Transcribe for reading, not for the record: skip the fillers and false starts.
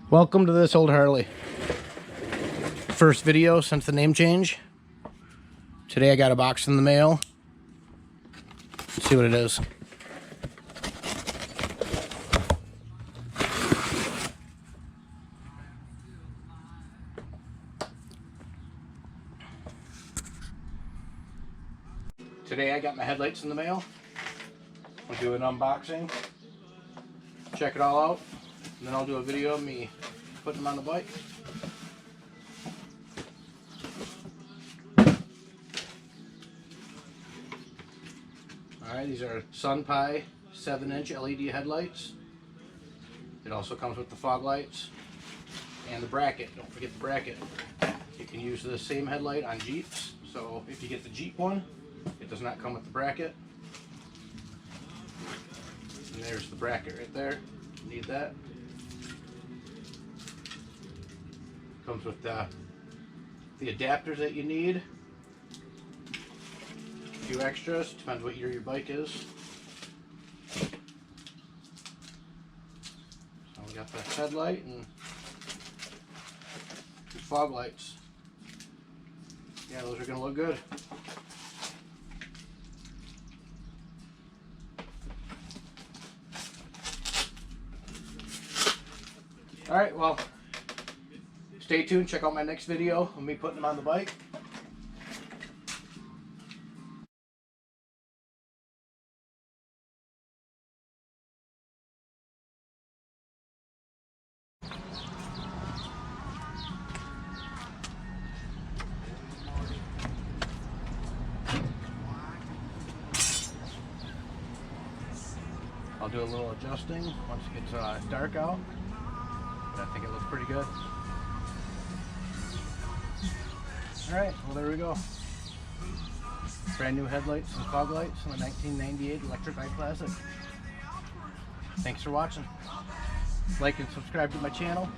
Welcome to this old Harley. First video since the name change. Today I got a box in the mail. Let's see what it is. Today I got my headlights in the mail. I'll do an unboxing, check it all out, and then I'll do a video of me putting them on the bike. Alright, these are SunPie 7-inch LED headlights. It also comes with the fog lights and the bracket. Don't forget the bracket. You can use the same headlight on Jeeps, so if you get the Jeep one, it does not come with the bracket. And there's the bracket right there. Need that. Comes with the adapters that you need. A few extras, depends what year your bike is. So we got the headlight and the fog lights. Yeah, those are going to look good. Alright, well, stay tuned, check out my next video of me putting them on the bike. I'll do a little adjusting once it gets dark out. I think it looks pretty good. Alright, well there we go. Brand new headlights and fog lights on the 1998 Electric I-Classic. Thanks for watching. Like and subscribe to my channel.